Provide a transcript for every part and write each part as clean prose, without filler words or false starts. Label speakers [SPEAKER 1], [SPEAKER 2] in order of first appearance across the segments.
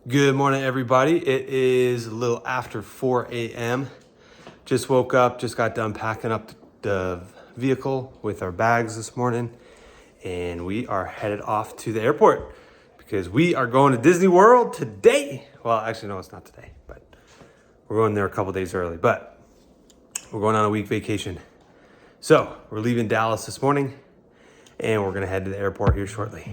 [SPEAKER 1] Good morning, everybody. It is a little after 4 a.m. Just woke up, just got done packing up the vehicle with our bags this morning, and we are headed off to the airport because we are going to Disney World today. Well, actually, no, it's not today, but we're going there a couple days early, but we're going on a week vacation. So we're leaving Dallas this morning, and we're going to head to the airport here shortly.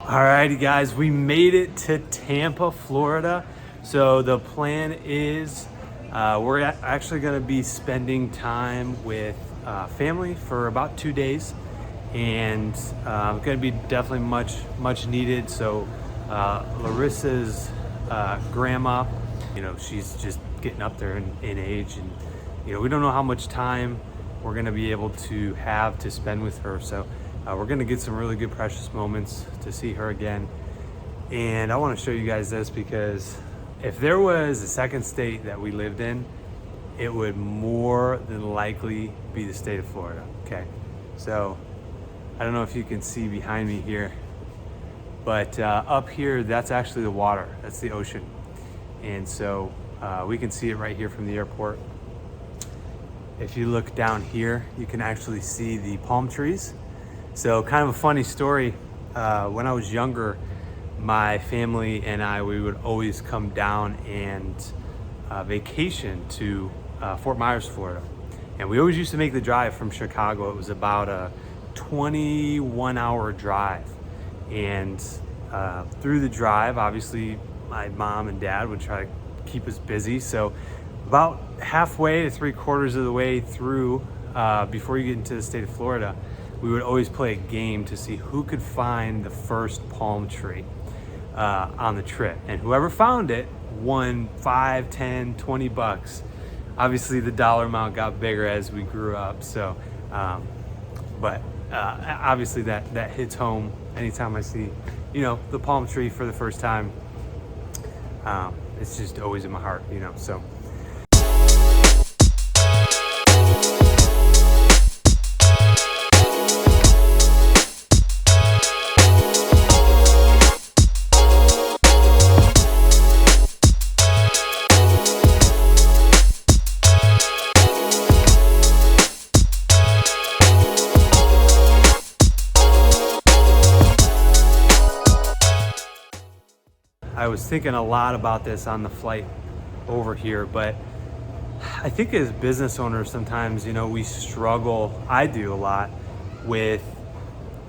[SPEAKER 1] Alrighty guys, we made it to Tampa, Florida. So the plan is we're actually going to be spending time with family for about 2 days, and going to be definitely much needed. So Laryssa's grandma, she's just getting up there in age, and we don't know how much time we're going to be able to have to spend with her. So we're gonna get some really good precious moments to see her again. And I wanna show you guys this because if there was a second state that we lived in, it would more than likely be the state of Florida, okay? So I don't know if you can see behind me here, but up here, that's actually the water, that's the ocean. And so we can see it right here from the airport. If you look down here, you can actually see the palm trees. So kind of a funny story, when I was younger, my family and we would always come down and vacation to Fort Myers, Florida. And we always used to make the drive from Chicago. It was about a 21-hour drive. And through the drive, obviously, my mom and dad would try to keep us busy. So about halfway to 3/4 of the way through, before you get into the state of Florida, we would always play a game to see who could find the first palm tree on the trip. And whoever found it won $5, $10, $20. Obviously the dollar amount got bigger as we grew up. So, but obviously that hits home anytime I see, the palm tree for the first time. It's just always in my heart, so. I was thinking a lot about this on the flight over here, but I think as business owners, sometimes, we struggle, I do a lot, with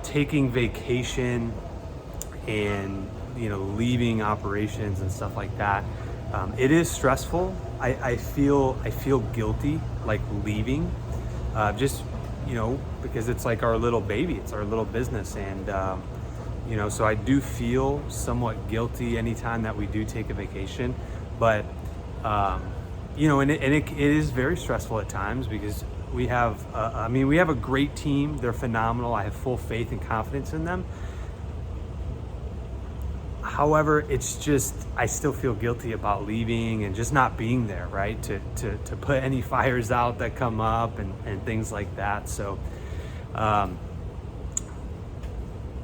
[SPEAKER 1] taking vacation and, leaving operations and stuff like that. It is stressful. I feel guilty, like leaving, just, because it's like our little baby, it's our little business. And, so I do feel somewhat guilty anytime that we do take a vacation, but, and it is very stressful at times because we have a great team. They're phenomenal. I have full faith and confidence in them. However, it's just, I still feel guilty about leaving and just not being there, right? To put any fires out that come up and things like that. So,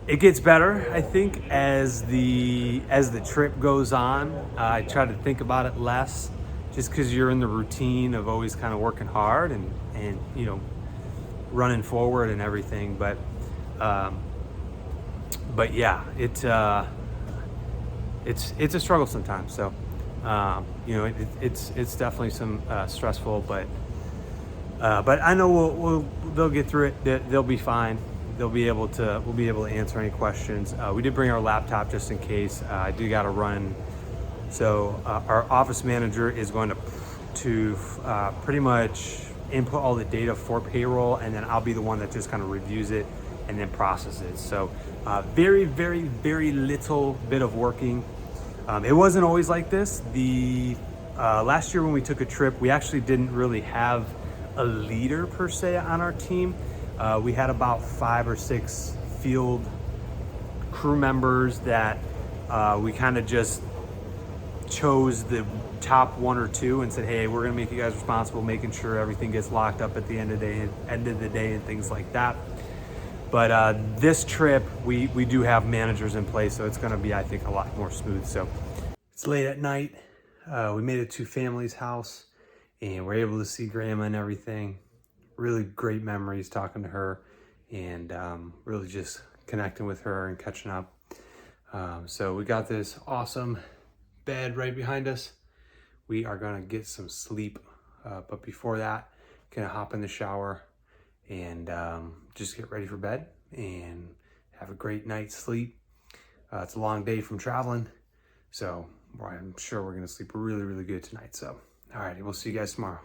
[SPEAKER 1] it gets better, I think, as the trip goes on. I try to think about it less, just because you're in the routine of always kind of working hard and running forward and everything. But yeah, it's a struggle sometimes. So it's definitely some stressful, but I know they'll get through it. They'll be fine. We'll be able to answer any questions. We did bring our laptop just in case. I do got to run. So our office manager is going to pretty much input all the data for payroll, and then I'll be the one that just kind of reviews it and then processes. So very, very, very little bit of working. It wasn't always like this. The last year when we took a trip, we actually didn't really have a leader per se on our team. We had about 5 or 6 field crew members that we kind of just chose the top 1 or 2 and said, hey, we're gonna make you guys responsible, making sure everything gets locked up at the end of the day and things like that. But this trip, we do have managers in place, so it's gonna be, I think, a lot more smooth. So it's late at night. We made it to family's house and we're able to see grandma and everything. Really great memories talking to her and really just connecting with her and catching up. So we got this awesome bed right behind us. We are gonna get some sleep, but before that, gonna hop in the shower and just get ready for bed and have a great night's sleep. It's a long day from traveling, so I'm sure we're gonna sleep really, really good tonight. So, all righty, we'll see you guys tomorrow.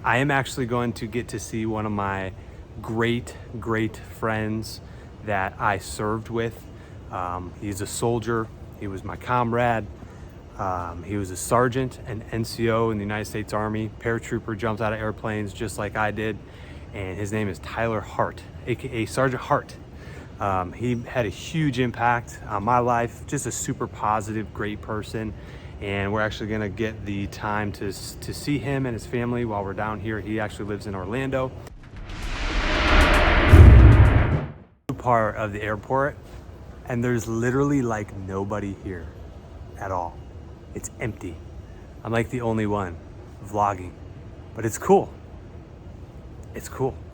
[SPEAKER 1] I am actually going to get to see one of my great friends that I served with. He's a soldier. He was my comrade. He was a sergeant and NCO in the United States Army. Paratrooper, jumps out of airplanes just like I did. And his name is Tyler Hart, AKA Sergeant Hart. He had a huge impact on my life, just a super positive, great person. And we're actually gonna get the time to see him and his family while we're down here. He actually lives in Orlando. Part of the airport, and there's literally like nobody here at all. It's empty. I'm like the only one vlogging, but it's cool. It's cool.